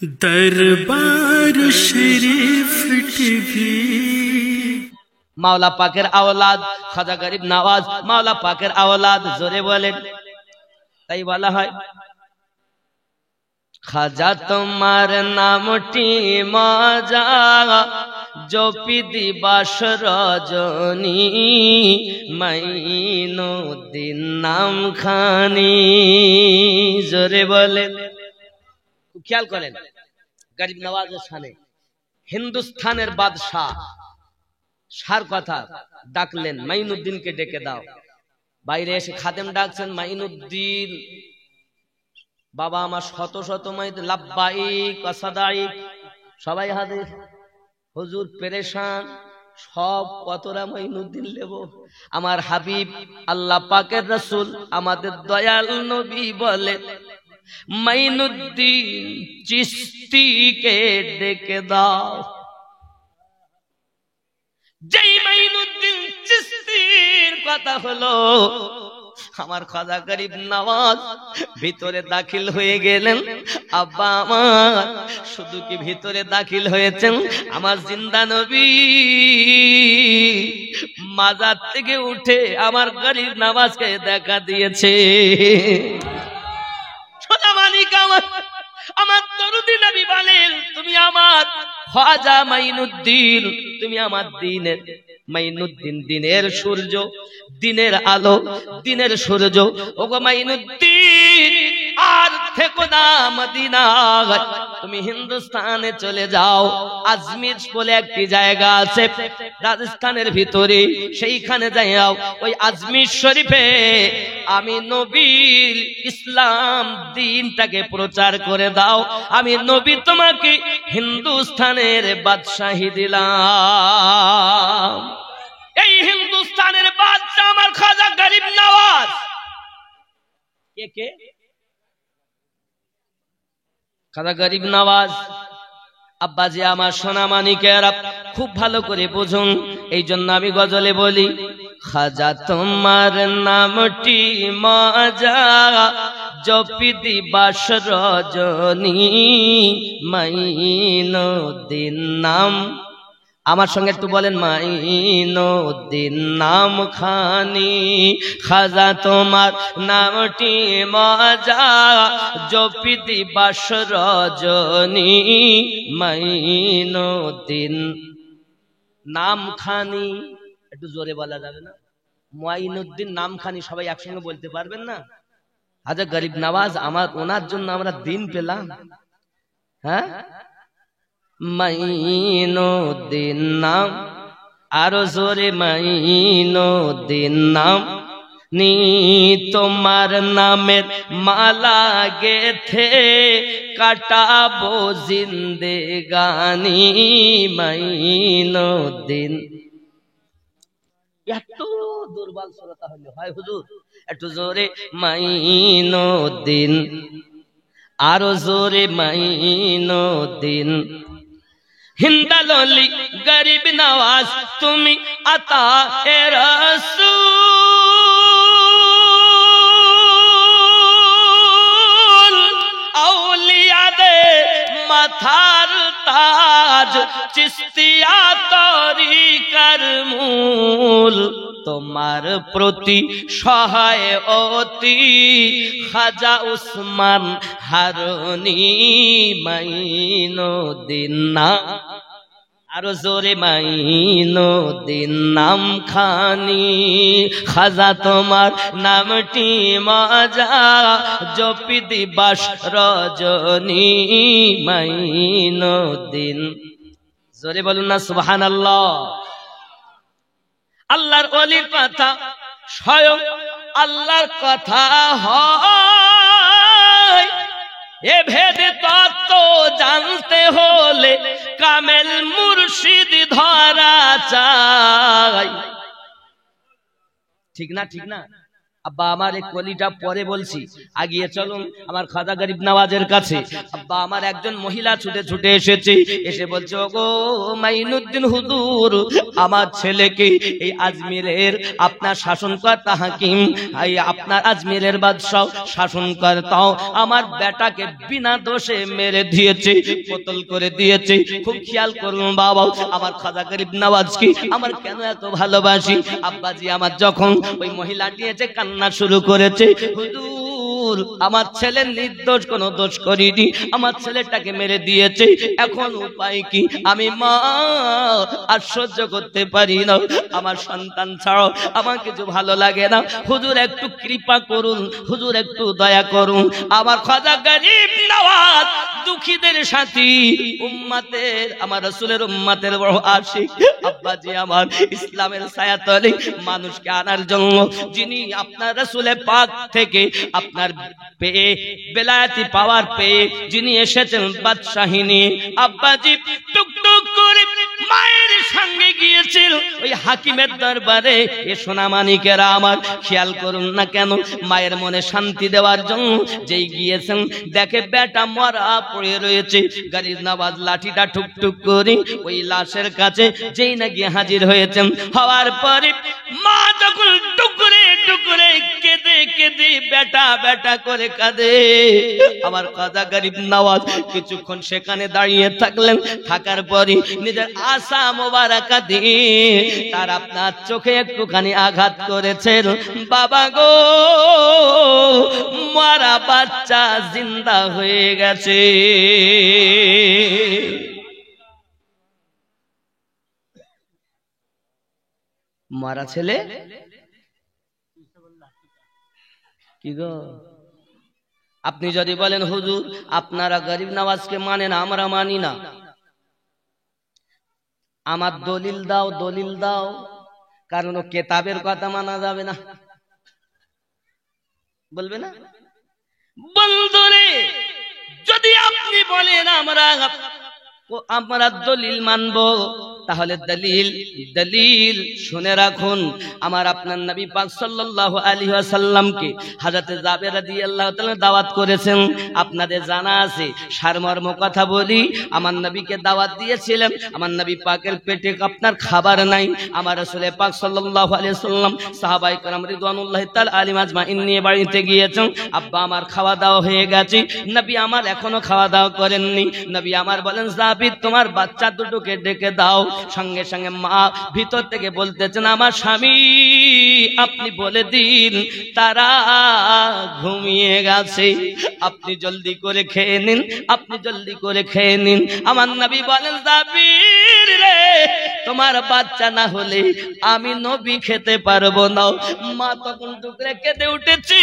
दरबार शरीफ टीवी মাওলা পাকের আওলাদ খাজা গরিব নওয়াজ মাওলা পাকের আওলাদ জোরে বলেন। তাই বলা হয় খাজা তোমার নামটি মজা জপি দিবাস রজনী মাইনুদ্দিন নাম খানি জোরে বলেন। খেয়াল করেন গরিব নওয়াজের শানে হিন্দুস্তানের বাদশাহ সার কথা ডাকলেন মাইনুদ্দিনকে ডেকে দাও। বাইরে এসে খাদেম ডাকছেন মাইনুদ্দিন বাবা আমার শত শত মাইদ লাব্বাইক ওয়াসাদাইক সবাই হাজির। হুজুর পেরেশান সব কতরা মাইনুদ্দিন লেব। আমার হাবিব আল্লাহ পাকের রাসূল আমাদের দয়াল নবী বলে মাইনুদ্দিন চিশতিকে ডেকে দাও। যেই মাইনুদ্দিন চিশতির কথা হলো আমার খাজা গরিব নওয়াজ ভিতরে দাখিল হয়ে গেলেন। আব্বা আমার শুধু কি ভিতরে দাখিল হয়েছেন, আমার জিন্দা নবী মাজার থেকে উঠে আমার গরিব নওয়াজকে দেখা দিয়েছে। সোনা মানিক আমার দরুদি নবী বলেন তুমি আমার খাজা মাইনুদ্দিন, তুমি আমার দিনের মাইনুদ্দিন, দিনের সূর্য, দিনের আলো, দিনের সূর্য। ওগো মাইনুদ্দিন আর থেকো না মদিনায়, তুমি হিন্দুস্তানে চলে যাও। আজমির বলে একটি জায়গা আছে রাজস্থানের ভিতরে, সেইখানে যাও। ওই আজমির শরীফে আমি নবীর ইসলাম দিনটাকে প্রচার করে দাও। আমি নবী তোমাকে হিন্দুস্তানের বাদশাহী দিলাম। এই হিন্দুস্তানের বাদশাহ আমার খাজা গরিব নওয়াজ। কে কে? খাজা গরিব নওয়াজ। আব্বাজি আমার সোনা মানিকেরা খুব ভালো করে বুঝুন, এই জন্য আমি গজলে বলি খাজা তোমার নামটি মজা জপি দিবাস রজনী মাইনুদ্দিন নাম। আমার সঙ্গে একটু বলেন মাইনুদ্দিন নাম খানি। খাজা তোমার নামটি মজা জপি দিবাস রজনী মাইনুদ্দিন নাম খানি। একটু জোরে বলা যাবে না? মাইনুদ্দিন নাম খানি সবাই একসঙ্গে বলতে পারবেন না? খাজা গরিব নওয়াজ আমার ওনার জন্য আমরা দিন পেলাম। হ্যাঁ মাইনুদ্দিন নাম আরো জোরে মাইনুদ্দিন নাম নি। তোমার নামের মালা গেথে কাটাবো জিন্দেগানি মাইনুদ্দিন। এত দুর্বল শ্রোতা হলে হয় হুজুর? একটু জোরে মাইনুদ্দিন, আরো জোরে মাইনুদ্দিন। হিন্দালি গরিব নওয়াজ তুমি আতা এ রাসূল আউলিয়াদে মাথার তাজ চিশতিয়া তরিকার মূল। তোমার প্রতি সহায় অতি খাজা উসমান হারুনি মাইনুদ্দিন নাম আরো জোরে মাইনুদ্দিন নাম খানি। খাজা তোমার নামটি মজা জপি দিবাস রজনী মাইনুদ্দিন। জোরে বলুন না সুবহানাল্লাহ। আল্লাহর ওলির কথা স্বয়ং আল্লাহর কথা হয়। এ ভেদে তত্ত্ব জানতে হলে কামেল মুর্শিদ ধরা চাই। ঠিক না? ঠিক না? আব্বা আমার এই কলিটা পরে বলছি, আগিয়ে চলুন আমার খাজা গরিব নওয়াজের কাছে। আব্বা আমার একজন মহিলা ছুটে ছুটে এসেছে, এসে বলছে, ওগো মাইনুদ্দিন হুজুর, আমার ছেলেকে এই আজমিরের আপনার শাসনকর্তা হাকিম, এই আপনার আজমিরের বাদশাহ শাসনকর্তাও আমার বেটাকে বিনা দোষে মেরে দিয়েছে, কতল করে দিয়েছে। খুব খেয়াল করুন বাবা, আমার খাজা গরিব নওয়াজকে আমার কেন এত ভালোবাসি। আব্বাজি আমার যখন ওই মহিলাটি এসে কান্না শুরু করেছে, হুজুর আমার ছেলে নির্দোষ কোনো দোষ করিনি, আমার ছেলেটাকে মেরে দিয়েছে, এখন উপায় কি? আমি মা আর সহ্য করতে পারি না, আমার সন্তান ছাড়াও আমার কিছু ভালো লাগে না, হুজুর একটু কৃপা করুন, হুজুর একটু দয়া করুন। আমার খাজা গরিব নওয়াজ দুঃখীদের সাথী, উম্মতের, আমার রাসূলের উম্মতের বড় আশিক। আব্বাজি আমার ইসলামের ছায়াতলে মানুষকে আনার জন্য যিনি আপনার রাসূলের পাক থেকে আপনার পেয়ে বেলায়েতি পাওয়ার পেয়ে যিনি এসেছেন বাদশাহী নিয়ে, আব্বাজি টুকটুক করে মায়ের সঙ্গে গিয়েছিল ওই হাকিমের দরবারে। এ সোনা মানিকেরা আমার খেয়াল করুন না কেন, মায়ের মনে শান্তি দেওয়ার জন্য যেই গিয়েছেন, দেখে বেটা মরা পড়ে রয়েছে। গরিব নওয়াজ লাঠিটা টুকটুক করে ওই লাশের কাছে যেই না গিয়ে হাজির হয়েছেন, হওয়ার পরে মা যখন টুকরে টুকরে কেঁদে কেঁদে বেটা বেটা করে কাঁদে, আমার খাজা গরিব নওয়াজ কিছুক্ষণ সেখানে দাঁড়িয়ে থাকলেন। থাকার পরে নিজের আশা মোবারকা দিয়ে তার আপনার চোখে একটুখানি আঘাত করেছেন, বাবা গো মারা বাচ্চা জিন্দা হয়ে গেছে। মারা ছেলে কি গো? আপনি যদি বলেন হুজুর আপনারা গরিব নওয়াজকে মানেন, আমরা মানি না, আমার দলিল দাও, দলিল দাও, কারণ কেতাবের কথা মানা যাবে না, বলবে না? বন্ধুরে যদি আপনি বলেন আমরা দলিল মানবো, তাহলে দলিল দলিল শুনে রাখুন। আমার আপনার নবী পাক সাল্লাল্লাহু আলাইহি ওয়াসাল্লামকে হযরত জাবের রাদিয়াল্লাহু তাআলা দাওয়াত করেছেন, আপনাদের জানা আছে। সারমর্ম কথা বলি, আমার নবীকে দাওয়াত দিয়েছিলেন, আমার নবী পাকের পেটে আপনার খাবার নাই, আমার রাসূল পাক সাল্লাল্লাহু আলাইহি ওয়াসাল্লাম সাহাবায়ে কেরাম রিদওয়ানুল্লাহি তাআলা আলাইহিম আজমাইন নিয়ে বাড়িতে গিয়েছেন। আব্বা আমার খাওয়া দাওয়া হয়ে গেছে, নবী আমার এখনো খাওয়া দাওয়া করেননি। নবী আমার বলেন, জাবির তোমার বাচ্চা দুটোকে ডেকে দাও। সঙ্গে সঙ্গে মা ভিতর থেকে বলতেছেন, আমার স্বামী আপনি বলে দিন তারা ঘুমিয়ে গেছে, আপনি জলদি করে খেয়ে নিন, আপনি জলদি করে খেয়ে নিন। আমার নবী বলেন, জাবির রে তোমার বাচ্চা না হলে আমি নবী খেতে পারবো না। মা তখন টুকরে কেঁদে উঠেছি,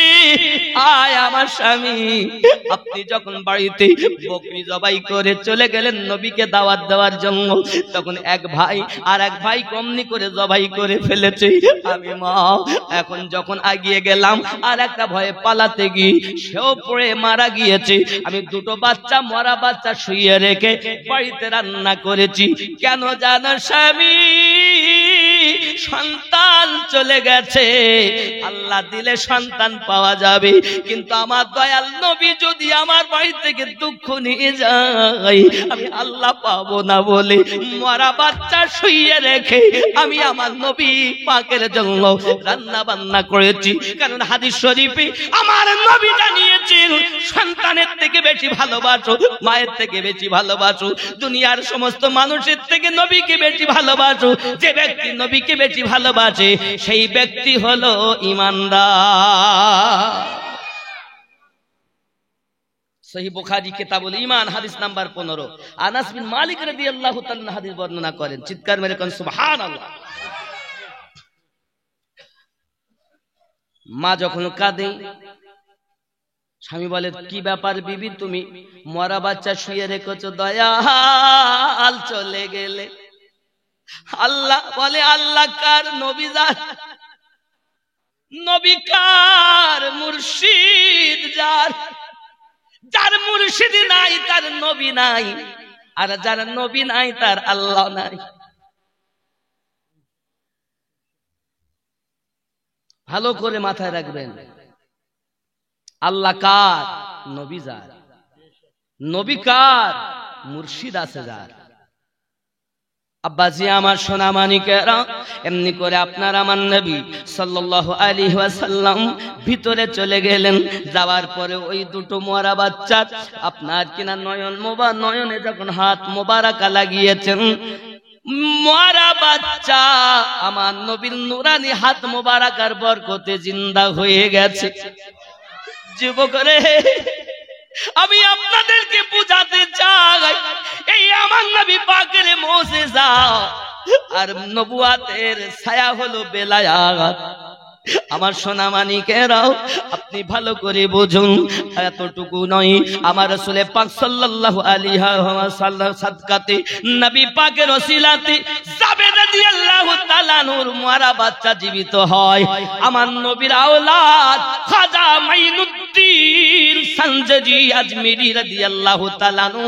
আয় আমার স্বামী, আপনি যখন বাড়িতে বকরি জবাই করে চলে গেলেন নবীকে দাওয়াত দেওয়ার জন্য, তখন এক ভাই আর এক ভাই কমনি করে জবাই করে ফেলেছে। আমি মা এখন যখন আগিয়ে গেলাম আর একটা ভয়ে পালাতে গিয়ে সেও পড়ে মারা গিয়েছে। আমি দুটো বাচ্চা মরা বাচ্চা শুইয়ে রেখে বাড়িতে রান্না করেছি। কেন জানো স্বামী? সন্তান চলে গেছে, আল্লাহ দিলে সন্তান পাওয়া যাবে, কিন্তু আমার দয়াল নবী যদি আমার বাড়ি থেকে দুঃখ নিয়ে যায় আমি আল্লাহ পাবো না বলে মরা বাচ্চা শুইয়ে রেখে আমি আমার নবী পাকের জন্য রান্না বান্না করেছি। কারণ হাদিস শরীফে আমার নবী জানিয়েছেন, সন্তানের থেকে বেশি ভালোবাসো, মায়ের থেকে বেশি ভালোবাসো, দুনিয়ার সমস্ত মানুষের থেকে নবীকে বেশি ভালোবাসো। যে ব্যক্তি নবীকে বেশি ভালোবাসে সেই ব্যক্তি হলো ঈমানদার। সহিহ বুখারী কিতাবুল ঈমান হাদিস নাম্বার 15। আনাস বিন মালিক রাদিয়াল্লাহু তাআলা হাদিস বর্ণনা করেন, চিৎকার মেরে কোন সুবহানাল্লাহ। মা যখন কাঁদে, স্বামী বলে, কি ব্যাপার বিবি, তুমি মরা বাচ্চা শুয়ে রেখেছো, দয়াল চলে গেলে। আল্লাহ বলে, আল্লাহ কার নবী যার, নবী কার মুর্শিদ যার, যার মুর্শিদ নাই তার নবী নাই, আর যার নবী নাই তার আল্লাহ নাই। ভালো করে মাথায় রাখবেন। আল্লাহ কার? নবী যার। নবী কার? মুর্শিদ আছে যার। আব্বাজি আমার সোনা মানিকেরা, এমনি করে আপনার আমার নবী সাল্লাল্লাহু আলাইহি ওয়াসাল্লাম ভিতরে চলে গেলেন। যাওয়ার পরে ওই দুটো মরা বাচ্চা আপনার কিনা নয়নে যখন হাত মোবারকা লাগিয়েছেন, মরা বাচ্চা আমার নবীর নুরানি হাত মোবারকার বরকতে জিন্দা হয়ে গেছে। যুবকরে, আমি আপনাদেরকে বুঝাতে চাই, এই আমার নবী পাকের মুজিজা আর নবুয়াতের ছায়া হলো বেলায়াত। আমার সোনা মানিকেরাও, আপনি ভালো করে বুঝুন, এতটুকু নয়, আমার রাসূল পাক সাল্লাল্লাহু আলাইহি ওয়াসাল্লাম সাদকাতে নবী পাকের ওসিলাতে জাবের রাদিয়াল্লাহু তাআলা নূর মরা বাচ্চা জীবিত হয়। আমার নবীর আওলাদ খাজা মাইনুদ্দিন সঞ্জজি আজমিরি রাদিয়াল্লাহু তাআলা নূ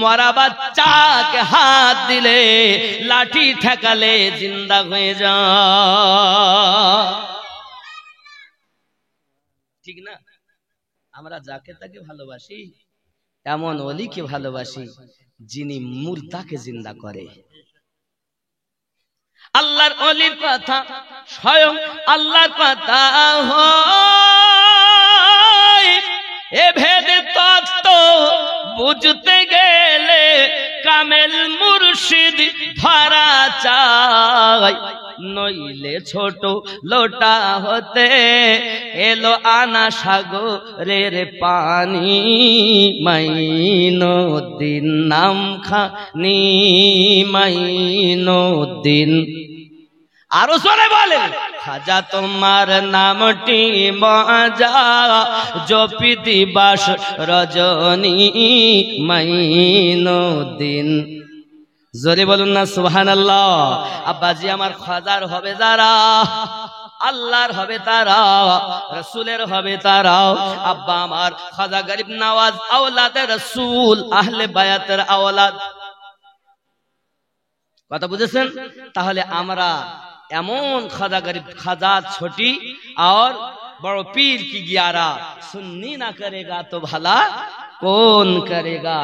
মরা বাচ্চাকে হাত দিলে, লাঠি ঠেকালে জিন্দা হয়ে যায়। ঠিক না? আমরা যাকে তাকে ভালোবাসি, এমন ওলিকে ভালোবাসি যিনি মুর্দাকে জিন্দা করে। আল্লাহর ওলির কথা স্বয়ং আল্লাহর কথা হয়। এ ভেদে তত্ত্ব বুঝতে গেলে কামেল মুর্শিদ ধরা চাই, নইলে ছোট লোটা হতে এলো আনা সাগরের পানি। মাইনুদ্দিন নাম খানি, মাইনুদ্দিন। আরো জোরে বলে, খাজা তোমার নামটি মজা, জপি দিবাস রজনী মাইনুদ্দিন। জোরে বলুন না সুবহানাল্লাহ। আব্বাজি আমার খাজার হবে যারা, আল্লাহর হবে তারা, রাসূলের হবে তারা। আব্বা আমার খাজা গরিব নওয়াজ আওলাদে রাসূল, আহলে বায়াতের আওলাদ। কথা বুঝেছেন? তাহলে আমরা এমন খাজা গরিব, খাজা ছোটি और बड़ो पीर की ग्यारह, सुन्नी ना करेगा तो भला कौन करेगा।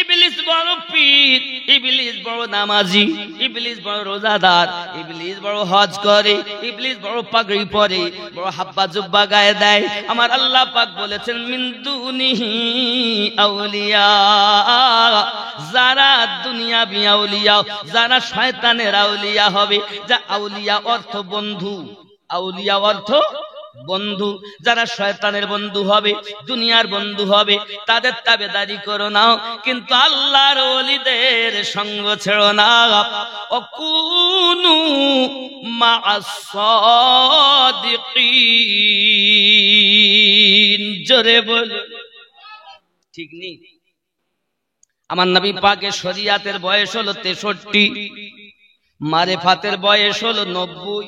ইবলিস বড় পীর, ইবলিস বড় নামাজি, ইবলিস বড় রোজাদার, ইবলিস বড় হজ করে, ইবলিস বড় পাগড়ি পরে, বড় হাব্বা জুব্বা গায়ে দেয়। আমার আল্লাহ পাক বলেছেন মিন দুনিহি আউলিয়া, যারা দুনিয়াবি আউলিয়া, যারা শয়তানের আউলিয়া হবে। যা আউলিয়া অর্থ বন্ধু, আউলিয়া অর্থ বন্ধু। যারা শয়তানের বন্ধু হবে, দুনিয়ার বন্ধু হবে, তাদের তাবেদারি করো না, কিন্তু আল্লাহর ওলিদের সঙ্গ ছেড়ো না। ওয়াকুনু মা'আস সাদিকিন। জোরে বল, ঠিক নেই? আমার নবী পাকের শরিয়াতের বয়স হলো 63, মারেফাতের বয়স হলো 90,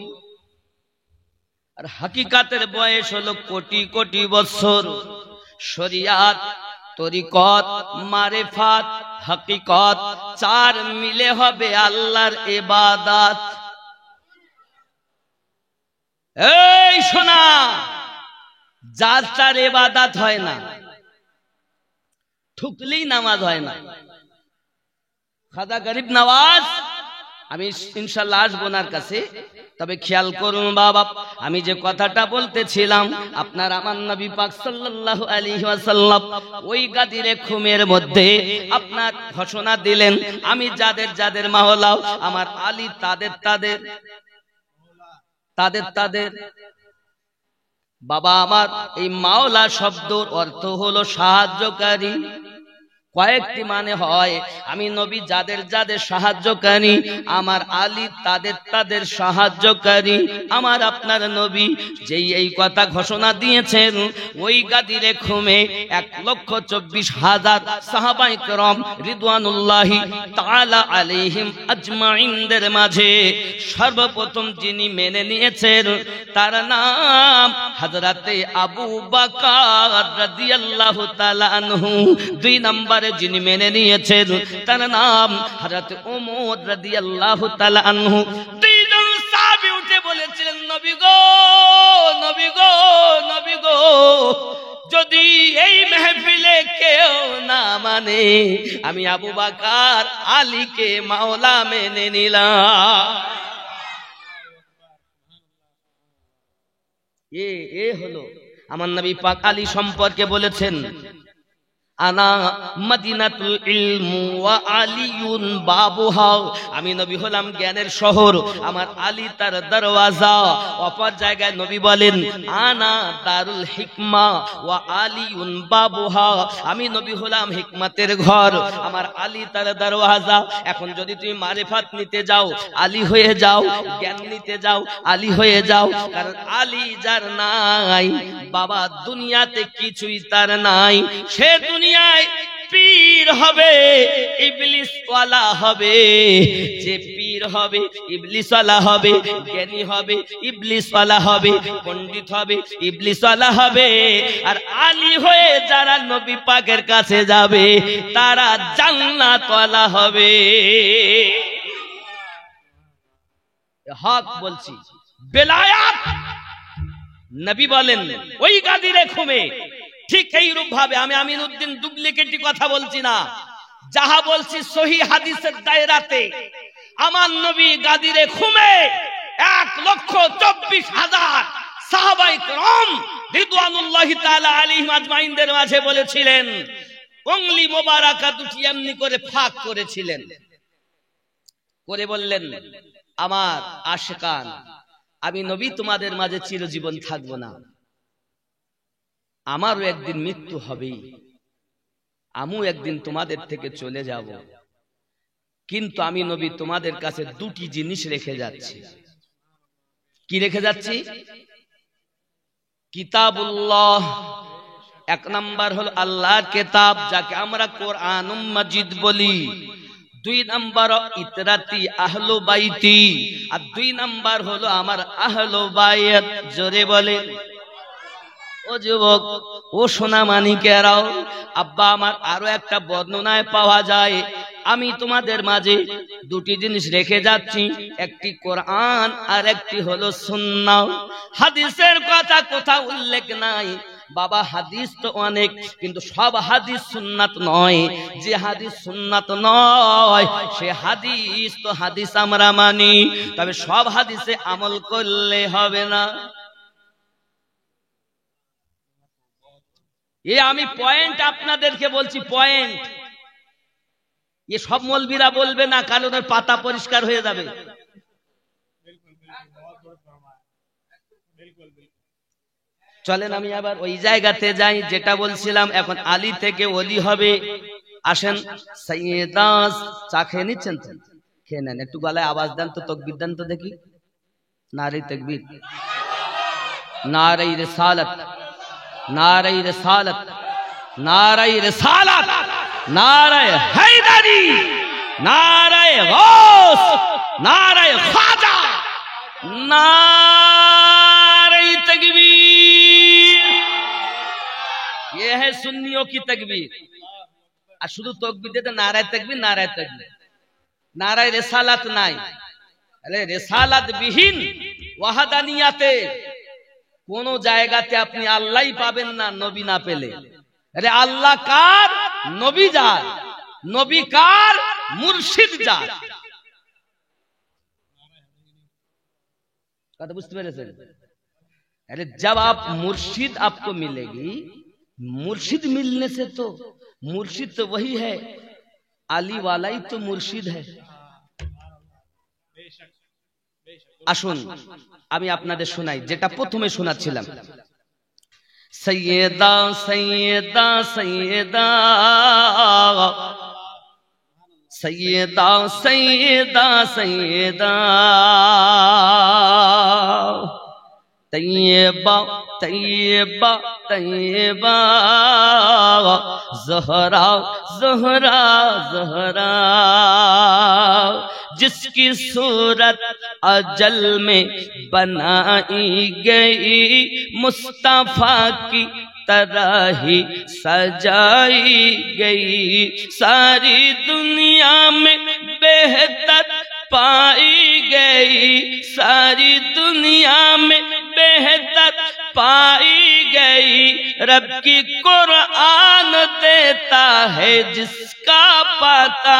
আর হাকিকাতের বয়স হলো কোটি কোটি বছর। শরিয়াত, তরিকত, মারেফাত, হাকিকত চার মিলে হবে আল্লাহর ইবাদত। এই শোনা, যার চার ইবাদত হয় না, ঠুকলেই নামাজ হয় না। খাজা গরিব নওয়াজ, আমি ইনশাআল্লাহ আসবো ওনার কাছে, তবে খেয়াল করুন বাবা, আমি যে কথাটা বলতেছিলাম, আপনার আমার নবী পাক সাল্লাল্লাহু আলাইহি ওয়াসাল্লাম ওই গাদিরে খুমের মধ্যে আপনার ঘোষণা দিলেন, আমি যাদের যাদের মাওলাও, আমার আলী তাদের তাদের তাদের তাদের বাবা। আমার এই মাওলা শব্দর অর্থ হলো সাহায্যকারী। কয়েকটি মানে হয়, আমি নবী যাদের যাদের সাহায্যকারী, আমার আলী তাদের তাদের সাহায্যকারী। আমার আপনার নবী যেই এই কথা ঘোষণা দিয়েছেন, ওই গাদিরে খুমে 1,24,000 সাহাবায়ে কেরাম রিদওয়ানুল্লাহি তাআলা আলাইহিম আজমাইনদের মাঝে সর্বপ্রথম যিনি মেনে নিয়েছেন, তার নাম হযরতে আবু বকর রাদিয়াল্লাহু তাআলা আনহু। 2 নম্বর যিনি মেনে নিয়েছেন, তার নাম হযরত ওমর রাদিয়াল্লাহু তাআলা আনহু। 2 জন সাহাবী উঠে বলেছিলেন, নবী গো যদি এই মেহফিলে কেউ না মানে আমি আবু বকর আলীকে মাওলা মেনে নিলাম। এ হলো আমার নবী পাক আলী সম্পর্কে বলেছেন, আনা মদিনাতুল ইলম ওয়া আলিয়ুন বাবুহা, আমি নবী হলাম জ্ঞানের শহর, আমার আলী তার দরওয়াজা। অপর জায়গায় নবী বলেন, আনা দারুল হিকমা ওয়া আলিয়ুন বাবুহা, আমি নবী হলাম হিকমতের ঘর, আমার আলী তার দরওয়াজা। এখন যদি তুমি মারিফাত নিতে যাও আলী হয়ে যাও, জ্ঞান নিতে যাও আলী হয়ে যাও, কারণ আলী যার নাই বাবা দুনিয়াতে কিছুই তার নাই। সে দুনিয়ায় পীর হবে, ইবলিস ওয়ালা হবে। যে পীর হবে ইবলিস ওয়ালা হবে, জ্ঞানী হবে ইবলিস ওয়ালা হবে, পণ্ডিত হবে ইবলিস ওয়ালা হবে। আর আলী হয়ে যারা নবী পাকের কাছে যাবে তারা জান্নাত ওয়ালা হবে। হক বলছি, বেলায়াত নবী বলেন ওই গাদিরে খুমে। ঠিক এইরূপ ভাবে আমি আমিনউদ্দিন ডুপ্লিকেটি কথা বলছি না, যাহা বলছি সহি হাদিসের দায়রাতে। আমার নবী গাদিরে খুমে 1,24,000 সাহাবায়ে কেরাম রিদওয়ানুল্লাহি তাআলা আলাইহিম আজমাইনদের মাঝে বলেছিলেন, উংলি মোবারকা দুটি এমনি করে ফাঁক করেছিলেন, করে বললেন, আমার আশিকান, আমি নবী তোমাদের মাঝে চিরজীবন থাকবো না, আমারও একদিন মৃত্যু হবেই, আমিও একদিন তোমাদের থেকে চলে যাব, কিন্তু আমি নবী তোমাদের কাছে দুটি জিনিস রেখে যাচ্ছি। কি রেখে যাচ্ছি? কিতাবুল্লাহ, এক নাম্বার হলো আল্লাহর কিতাব যাকে আমরা কোরআনুম মাজিদ বলি, 2 নাম্বার ইতরাতি আহলু বাইতি, আর 2 নাম্বার হলো আমার আহলু বাইত। জোরে বলে ও যুবক, ও সোনা মানিকেরাও, আব্বা আমার আরো একটা বর্ণনায় পাওয়া যায়, আমি তোমাদের মাঝে দুটি জিনিস রেখে যাচ্ছি, একটি কোরআন আর একটি হলো সুন্নাহ। হাদিসের কথা কোথাও উল্লেখ নাই বাবা, হাদিস তো অনেক, কিন্তু সব হাদিস সুন্নাত নয়। যে হাদিস সুন্নাত নয় সে হাদিস তো হাদিস আমরা মানি, তবে সব হাদিসে আমল করলে হবে না। এ আমি পয়েন্ট আপনাদেরকে বলছি, পয়েন্ট। এ সব মৌলবীরা বলবে না, কারণ ওর পাতা পরিষ্কার হয়ে যাবে। চলেন আমি আবার ওই জায়গাতে যাই যেটা বলছিলাম। এখন আলী থেকে ওলি হবে। আসেন, সাইয়েদা চা খেয়ে নিচ্ছেন তো? খেয়ে নেন, একটু গলায় আওয়াজ দেন তো, তাকবীর দেন তো দেখি। নারে তাকবীর, নারে রিসালাত, নারে রিসালাত, নারে রিসালাত, নারে হায়দারি, নারে গাউস, নারে খাজা, नारे तकबीर। ये है सुन्नियों की तकबीर। আর শুধু তকবীর দিতে নারায়ে তাকবীর, নারায়ে তাকবীর, নারায়ে রিসালাত নাই। আরে রিসালাত বিহীন ওয়াহদানিয়াতে কোন জায়গাতে আপনি আল্লাহই পাবেন না নবী না পেলে। আরে আল্লাহ কার? নবী যার। নবী কার? মুর্শিদ যার। কথা বুঝতে পেরেছেন? अरे जब आप मुर्शिद आपको मिलेगी, मुर्शिद मिलने से तो मुर्शिद तो वही है, अली वाला ही तो मुर्शिद है। আসুন আমি আপনাদের শোনাই যেটা প্রথমে শোনাচ্ছিলাম। সৈয়দা সৈয়দা সৈয়দা सैयदा सैयदा सैयदा तैयबा तैयबा तैयबा ज़हरा ज़हरा ज़हरा जिसकी सूरत अजल में बनाई गई मुस्तफा की तरह ही सजाई गई, सारी दुनिया में बेहतर पाई गई, सारी दुनिया में बेहतर पाई गई, رب کی قرآن دیتا ہے جس کا پتہ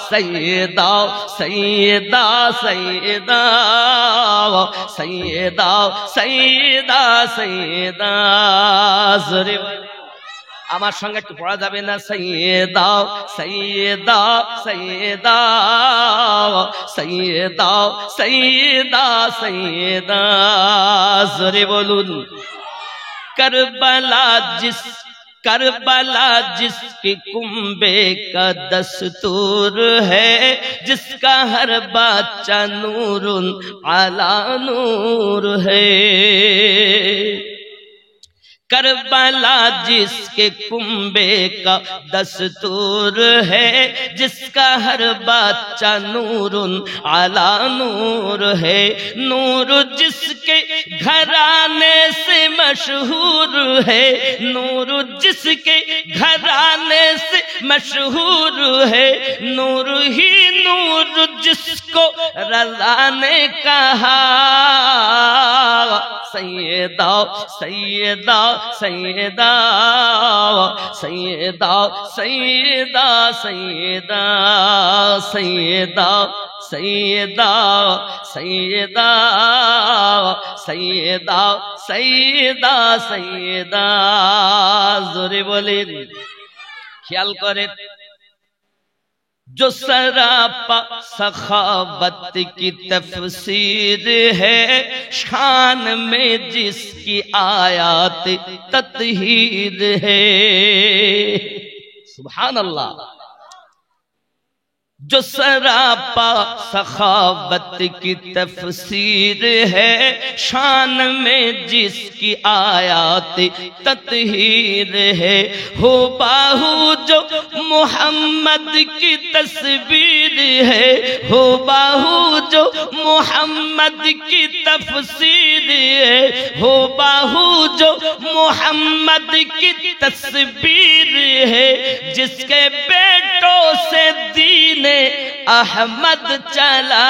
سیدہ سیدہ سیدہ سیدہ سیدہ سیدہ زورے আমার সঙ্গে একটু পড়া যাবে না সৈয়দা সৈয়দা সৈয়দা সৈয়দা সৈয়দা সৈয়দা জোরে বলুন کربلا جس کی کنبے کا دستور ہے جس کا ہر بچہ نور علی نور ہے کربلا جس کے کنبے کا دستور ہے جس کا ہر بچہ نور علی نور ہے نور جس کے گھرانے سے مشہور ہے نور جس کے گھرانے سے مشہور ہے نور ہی نور جس کو رضا نے کہا سیدہ سیدہ سیدہ سیدہ سیدہ سیدہ سیدہ سیدہ سیدہ سیدہ سیدہ سیدہ زورے بولیں خیال کریں جو سراپا سخاوت کی تفسیر ہے شان میں جس کی آیات تطہیر ہے سبحان اللہ جو سراپا سخاوت کی تفسیر ہے شان میں جس کی آیات تطہیر ہے ہو باہو جو محمد کی تصویر ہے ہو باہو جو محمد کی تفسیر ہے ہو باہو جو محمد کی تصویر ہے جس کے بیٹوں سے دین احمد چلا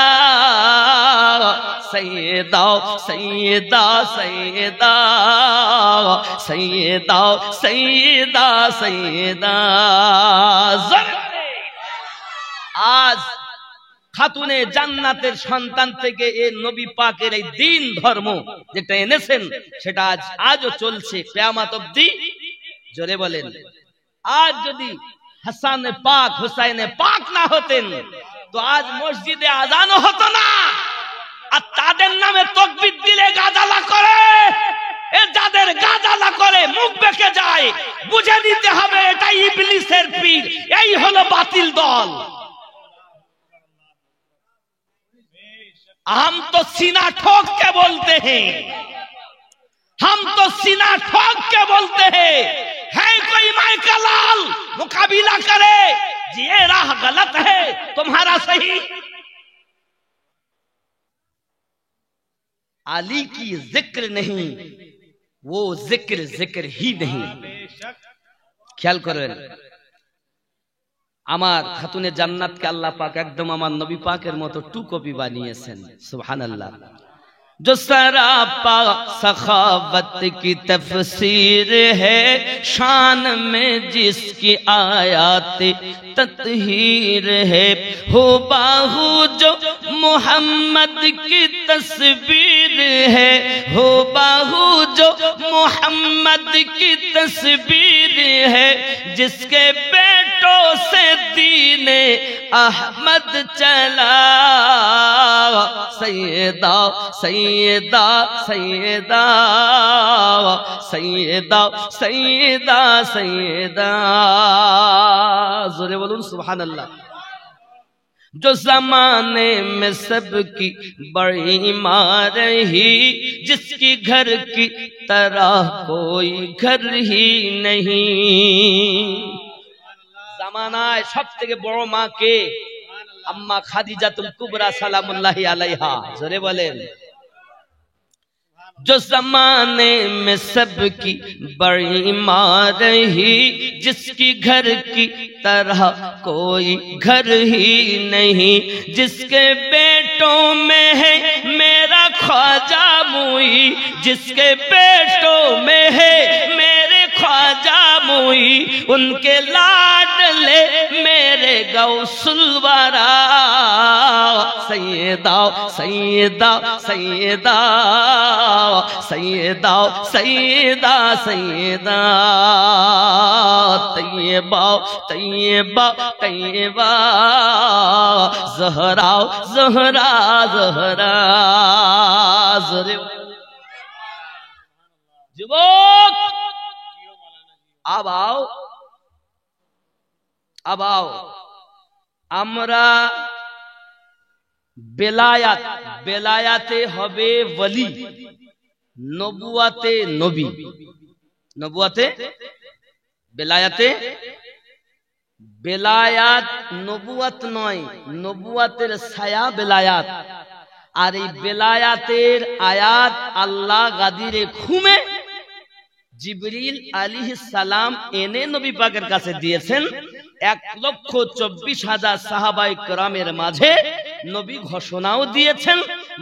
سیدہ سیدہ سیدہ سیدہ سیدہ سیدہ আজ খাতুনে জান্নাতের সন্তান থেকে এই নবী পাকের এই দ্বীন ধর্ম যেটা এনেছেন সেটা আজও চলছে কিয়ামত অবধি জোরে বলেন আজ যদি হাসান পাক হুসাইন পাক না হতেন তো আজ মসজিদে আজানও হতো না আর তাদের নামে তাকবীর দিলে গাজালা করে এ যাদের গাজালা করে মুখ বেঁকে যায় বুঝে নিতে হবে এটা ইবলিসের পীর এই হলো বাতিল দল हम तो सीना ठोक के बोलते हैं हम तो सीना ठोक के बोलते हैं है कोई माई का लाल मुकाबिला करे ये राह गलत है तुम्हारा सही अली की जिक्र नहीं वो जिक्र ही नहीं ख्याल करें আমার খাতুনে জান্নাতকে আল্লাহ পাক একদম আমার নবী পাকের মতো টু কপি বানিয়েছেন সুবহানাল্লাহ जो सरापा सखावत की तफसीर है शान में जिसकी आयात तत्हीर है हो बाहु जो मोहम्मद की तस्वीर है हो बाहु जो मोहम्मद की तस्वीर है जिसके बेटों से दीने अहमद चला सैयदा सैयदा सैयदा सैयदा सैयदा सैयदा जोरे बोलूं सुभान अल्लाह जो ज़माने में सबकी बड़ी मार रही जिसकी घर की तरह कोई घर ही नहीं ज़मानाए सब থেকে বড় মা কে अम्मा खादिजातुल कुबरा सलामुल्लाहि अलैहा जोरे बोलें जो ज़माने में सबकी बड़ी माँ रही जिसकी घर की तरह कोई घर ही नहीं जिसके बेटों में है मेरा ख्वाजा मुई जिसके पेटों में है मेरे ख्वाजा मुई उनके लाडले मेरे गौसुल वरा सैयदा सैयदा सैयदा सैयदा सैयदा सैयदा तैयबा तैयबा तैयबा ज़हरा ज़हरा ज़हरा যুবক अब आओ আমরা বেলায়াত বেলায়াতে হবে ওলি নবুয়াতে নবী নবুয়াতে বেলায়াতে বেলায়াত নবুয়াত নয় নবুয়াতের ছায়া বেলায়াত আর এই বেলায়াতের আয়াত আল্লাহ গাদিরে ঘুমে জিবরিল আলাইহিস সালাম এনে নবী পাকের কাছে দিয়েছেন 1,24,000 সাহাবায়ে কেরামের মাঝে নবী ঘোষণাও দিয়েছেন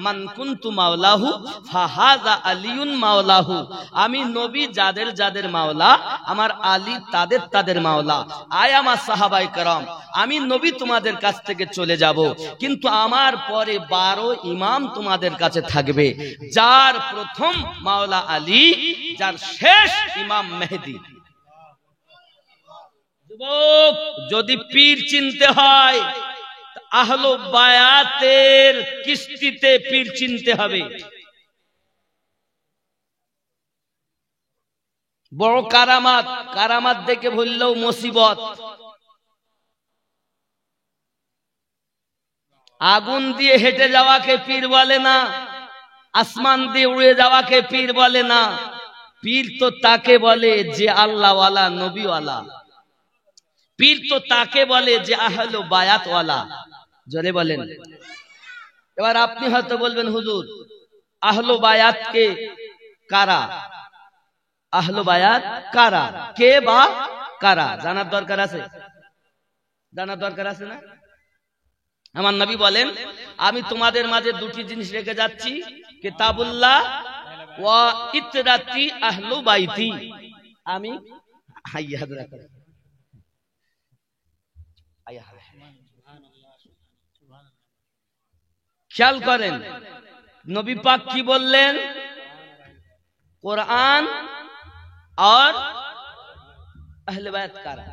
মান কুনতু মাওলাহু ফাহাযা আলিয়ুন মাওলাহু আমি নবী যাদের যাদের মাওলা আমার আলী তাদের তাদের মাওলা আয় আমার সাহাবায়ে কেরাম আমি নবী তোমাদের কাছ থেকে চলে যাব কিন্তু আমার পরে 12 ইমাম তোমাদের কাছে থাকবে যার প্রথম মাওলা আলী যার শেষ ইমাম মেহেদী যুবক যদি পীর চিনতে হয় আহলে বায়াতের কিস্তিতে পীর চিনতে হবে বড় কারামাত কারামাত দেখে ভুললেও মুসিবত আগুন দিয়ে হেঁটে যাওয়াকে পীর বলে না আসমান দিয়ে উড়ে যাওয়াকে পীর বলে না পীর তো তাকে বলে যে আল্লাহওয়ালা নবীওয়ালা পীর তো তাকে বলে যে আহলে বায়াতওয়ালা জোরে বলেন এবার আপনি হয়তো বলবেন হুজুর আহলে বায়াত কে কারা আহলে বায়াত কারা কে বা কারা জানার দরকার আছে না আমার নবী বলেন আমি তোমাদের মাঝে দুটি জিনিস রেখে যাচ্ছি কিতাবুল্লাহ ওয়া ইতরাতি আহলু বাইতি আমি খেয়াল করেন নবী পাক কি বললেন কোরআন আর আহলে বায়াত কারা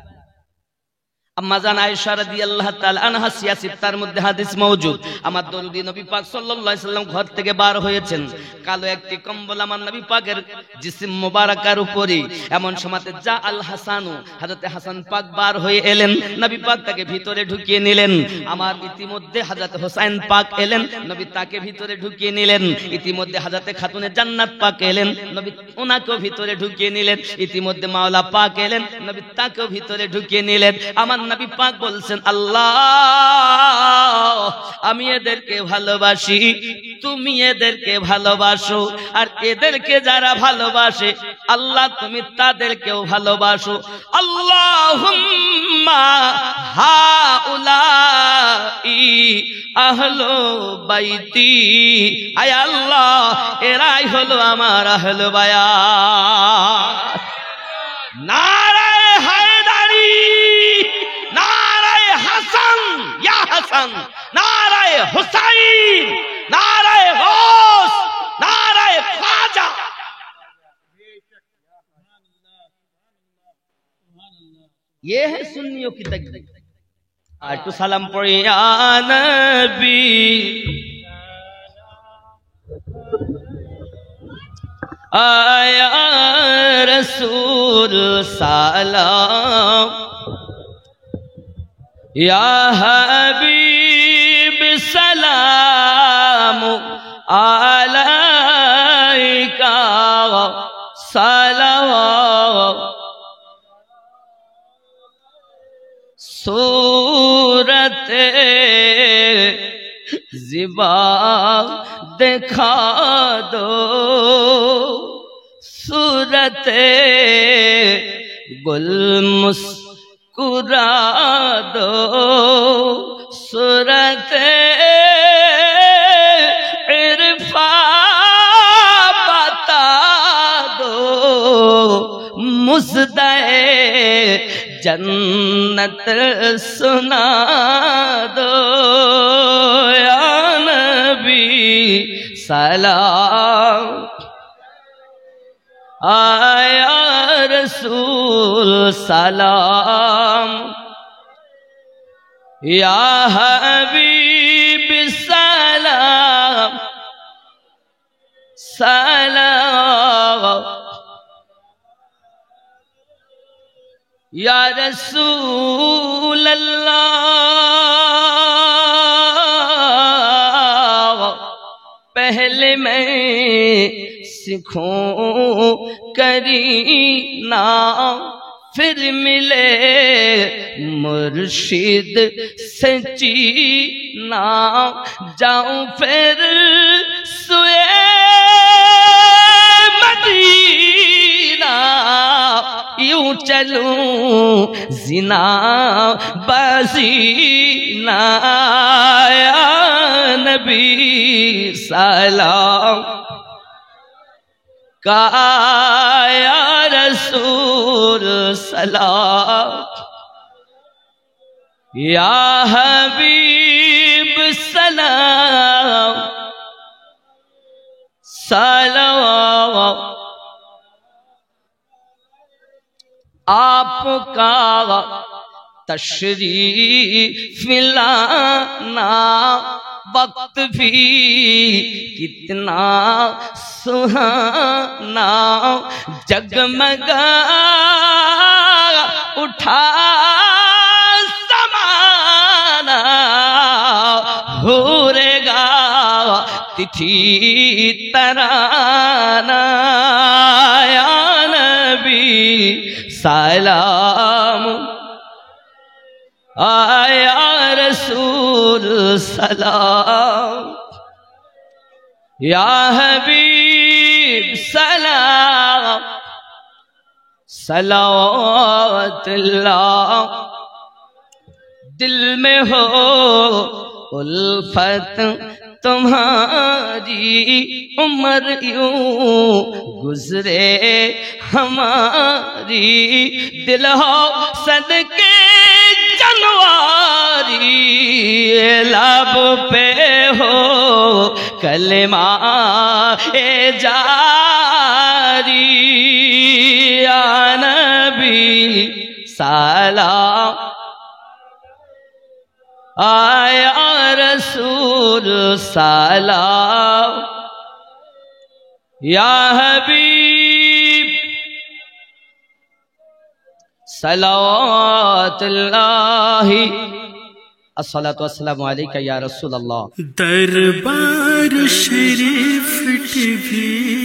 আম্মা জান আয়েশা রাদিয়াল্লাহু তাআলা আনহা সিয়াসিত্তার মধ্যে হাদিস মওজুদ আমার দরুদি নবী পাক সাল্লাল্লাহু আলাইহি সাল্লাম ঘর থেকে বার হয়েছেন কালো একটি কম্বল আমার নবী পাকের জিসিম মোবারকার উপরে এমন সময়তে যা আল হাসানু হযরতে হাসান পাক বার হয়ে এলেন নবী পাক তাকে ভিতরে ঢুকিয়ে নিলেন আমার ইতিমধ্যে হযরতে হোসেন পাক এলেন নবী তাকে ভিতরে ঢুকিয়ে নিলেন ইতিমধ্যে হযরতে খাতুনে জান্নাত পাক এলেন নবী ওনাকেও ভিতরে ঢুকিয়ে নিলেন ইতিমধ্যে মাওলা পাক এলেন নবী তাকেও ভিতরে ঢুকিয়ে নিলেন আমার নবী পাক বলছেন আল্লাহ আমি এদেরকে ভালোবাসি তুমি এদেরকে ভালোবাসো আর এদেরকে যারা ভালোবাসে আল্লাহ তুমি তাদেরকেও ভালোবাসো আল্লাহুম্মা হাউলাই আহলু বাইতি আয় আল্লাহ এরাই হলো আমার আহলে বায়াত নারায়ে হায়দারি নারায়ে হাসান ইয়া হাসান নারায়ে হুসাইন नाराए गौस नाराए ख्वाजा ये है सुन्नियों की तकदीर आज तो सलाम पढ़े या नबी आया रसूल सलाम या हबीब सलाम अलैका सलाम सूरत ज़िबा दिखा दो सूरत गुल मुस्कुरा दो सूरत इरफा جنت سنا دو یا نبی سلام آیا رسول سلام یا حبیب سلام سلام یا رسول اللہ پہلے میں سکھوں کرینا پھر ملے مرشد سے چینا جاؤں پھر سوئے مدینہ یوں چلوں زنا بازینا یا نبی سلام یا رسول سلام یا حبیب سلام سلام آپ کا تشریف لانا وقت بھی کتنا سہانا جگمگا اٹھا زمانہ ہورے گا تتھی ترانہ یا نبی سلام آیا رسول سلام یا حبیب سلام صلوات اللہ دل میں ہو الفت تمہاری عمر یوں گزرے ہماری دل ہو صدقے جنواری لب پہ ہو کلمہ جاری یا نبی سلام آیا رسول سلام یا حبیب صلوات اللہ الصلاۃ والسلام علیکہ یا رسول اللہ دربار شریف ٹی وی